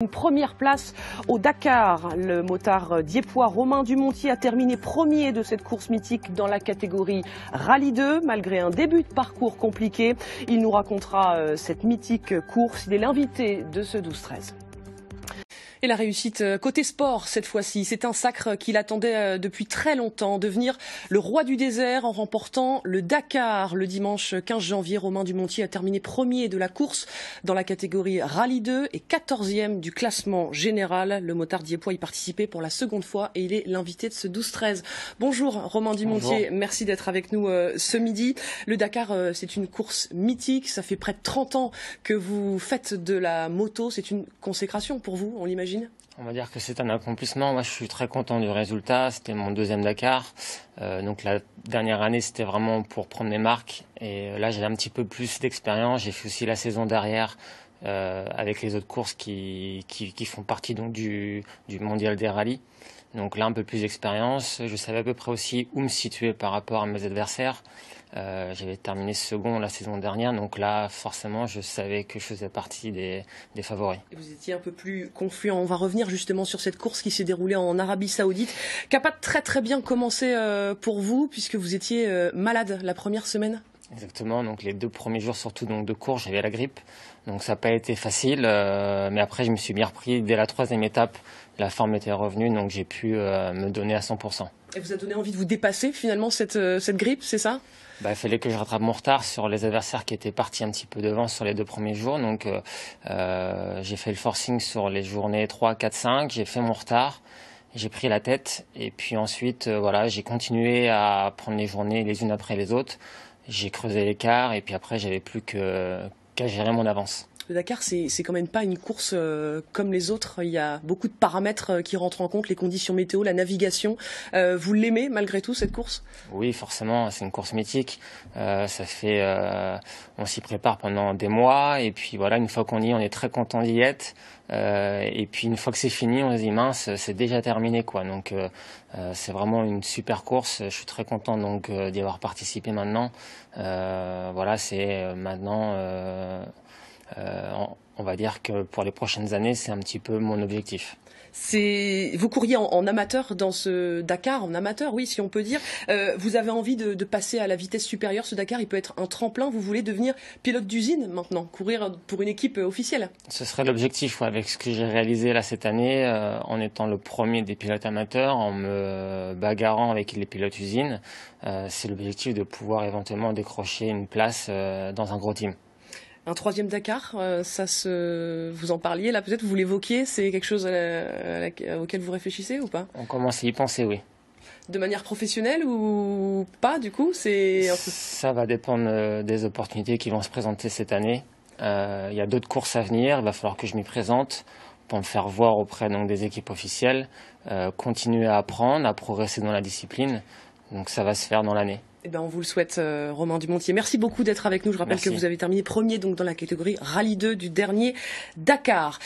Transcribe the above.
Une première place au Dakar. Le motard diepois Romain Dumontier a terminé premier de cette course mythique dans la catégorie Rallye 2. Malgré un début de parcours compliqué, il nous racontera cette mythique course. Il est l'invité de ce 12-13. Et la réussite côté sport cette fois-ci, c'est un sacre qu'il attendait depuis très longtemps, devenir le roi du désert en remportant le Dakar. Le dimanche 15 janvier, Romain Dumontier a terminé premier de la course dans la catégorie Rallye 2 et 14e du classement général. Le motard diepois y participait pour la seconde fois et il est l'invité de ce 12-13. Bonjour Romain Dumontier, bonjour. Merci d'être avec nous ce midi. Le Dakar, c'est une course mythique, ça fait près de 30 ans que vous faites de la moto, c'est une consécration pour vous, on l'imagine? On va dire que c'est un accomplissement. Moi, je suis très content du résultat. C'était mon deuxième Dakar. Donc la dernière année, c'était vraiment pour prendre mes marques. Et là, j'ai un petit peu plus d'expérience. J'ai fait aussi la saison derrière avec les autres courses qui font partie donc du mondial des rallyes. Donc là, un peu plus d'expérience. Je savais à peu près aussi où me situer par rapport à mes adversaires. J'avais terminé second la saison dernière, donc là, forcément, je savais que je faisais partie des favoris. Et vous étiez un peu plus confiant. On va revenir justement sur cette course qui s'est déroulée en Arabie Saoudite, qui n'a pas très bien commencé pour vous, puisque vous étiez malade la première semaine. Exactement, donc les 2 premiers jours surtout donc de course, j'avais la grippe, donc ça n'a pas été facile, mais après je me suis bien repris dès la 3e étape, la forme était revenue, donc j'ai pu me donner à 100%. Et vous a donné envie de vous dépasser finalement cette grippe, c'est ça? Il fallait que je rattrape mon retard sur les adversaires qui étaient partis un petit peu devant sur les 2 premiers jours, donc j'ai fait le forcing sur les journées 3, 4, 5, j'ai fait mon retard. J'ai pris la tête et puis ensuite voilà, j'ai continué à prendre les journées les unes après les autres. J'ai creusé l'écart et puis après j'avais plus qu'à gérer mon avance. Le Dakar, c'est quand même pas une course comme les autres. Il y a beaucoup de paramètres qui rentrent en compte, les conditions météo, la navigation. Vous l'aimez malgré tout cette course? Oui, forcément, c'est une course mythique. Ça fait, on s'y prépare pendant des mois et puis voilà, une fois qu'on y est, on est très content d'y être. Et puis une fois que c'est fini, on se dit mince, c'est déjà terminé quoi. Donc c'est vraiment une super course. Je suis très content donc d'y avoir participé maintenant. Voilà, c'est maintenant. On va dire que pour les prochaines années, c'est un petit peu mon objectif. Vous couriez en amateur dans ce Dakar, en amateur, oui, si on peut dire. Vous avez envie de passer à la vitesse supérieure. Ce Dakar, il peut être un tremplin. Vous voulez devenir pilote d'usine maintenant, courir pour une équipe officielle? Ce serait l'objectif, avec ce que j'ai réalisé là cette année, en étant le premier des pilotes amateurs, en me bagarrant avec les pilotes usines. C'est l'objectif de pouvoir éventuellement décrocher une place dans un gros team. Un 3e Dakar, vous en parliez là, peut-être vous l'évoquiez, c'est quelque chose auquel vous réfléchissez ou pas? On commence à y penser, oui. De manière professionnelle ou pas du coup? Ça va dépendre des opportunités qui vont se présenter cette année. Il y a d'autres courses à venir, il va falloir que je m'y présente pour me faire voir auprès donc, des équipes officielles, continuer à apprendre, à progresser dans la discipline. Donc ça va se faire dans l'année. Eh ben, on vous le souhaite, Romain Dumontier. Merci beaucoup d'être avec nous. Je rappelle que vous avez terminé premier donc, dans la catégorie Rallye 2 du dernier Dakar.